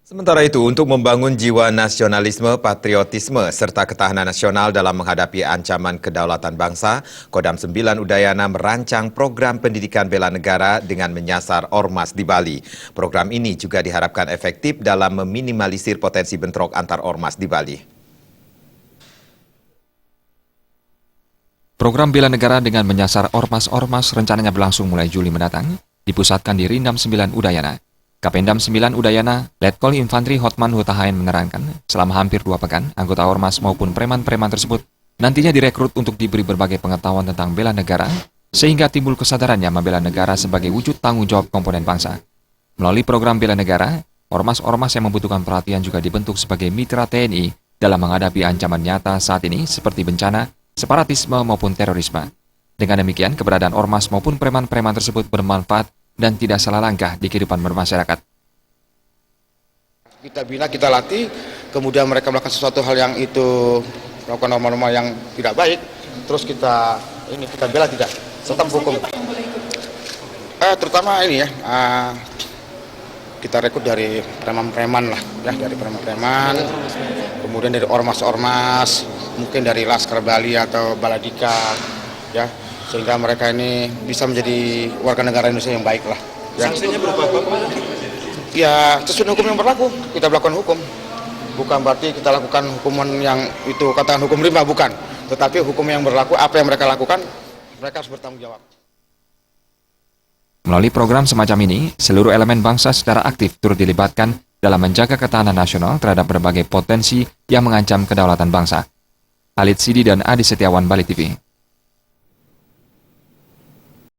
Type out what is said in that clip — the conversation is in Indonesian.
Sementara itu, untuk membangun jiwa nasionalisme, patriotisme, serta ketahanan nasional dalam menghadapi ancaman kedaulatan bangsa, Kodam 9 Udayana merancang program pendidikan bela negara dengan menyasar ormas di Bali. Program ini juga diharapkan efektif dalam meminimalisir potensi bentrok antar ormas di Bali. Program bela negara dengan menyasar ormas-ormas rencananya berlangsung mulai Juli mendatang, dipusatkan di Rindam 9 Udayana. Kapendam 9 Udayana, Letkol Infantri Hotman Hutahayan menerangkan, selama hampir 2 pekan, anggota ormas maupun preman-preman tersebut nantinya direkrut untuk diberi berbagai pengetahuan tentang bela negara, sehingga timbul kesadarannya membela negara sebagai wujud tanggung jawab komponen bangsa. Melalui program bela negara, ormas-ormas yang membutuhkan perhatian juga dibentuk sebagai mitra TNI dalam menghadapi ancaman nyata saat ini seperti bencana, separatisme maupun terorisme. Dengan demikian, keberadaan ormas maupun preman-preman tersebut bermanfaat dan tidak salah langkah di kehidupan bermasyarakat. Kita bina, kita latih, kemudian mereka melakukan sesuatu hal yang itu melakukan norma-norma yang tidak baik, terus kita bela tidak, tetap hukum. Terutama ini ya, kita rekrut dari preman-preman lah, ya dari preman-preman, kemudian dari ormas-ormas, mungkin dari Laskar Bali atau Baladika, ya. Sehingga mereka ini bisa menjadi warga negara Indonesia yang baik lah. Ya. Sanksinya berapa Pak? Ya sesuai hukum yang berlaku, kita melakukan hukum. Bukan berarti kita lakukan hukuman yang itu katakan hukum rimba, bukan. Tetapi hukum yang berlaku, apa yang mereka lakukan, mereka harus bertanggung jawab. Melalui program semacam ini, seluruh elemen bangsa secara aktif turut dilibatkan dalam menjaga ketahanan nasional terhadap berbagai potensi yang mengancam kedaulatan bangsa. Halid Sidi dan Adi Setiawan, Bali TV.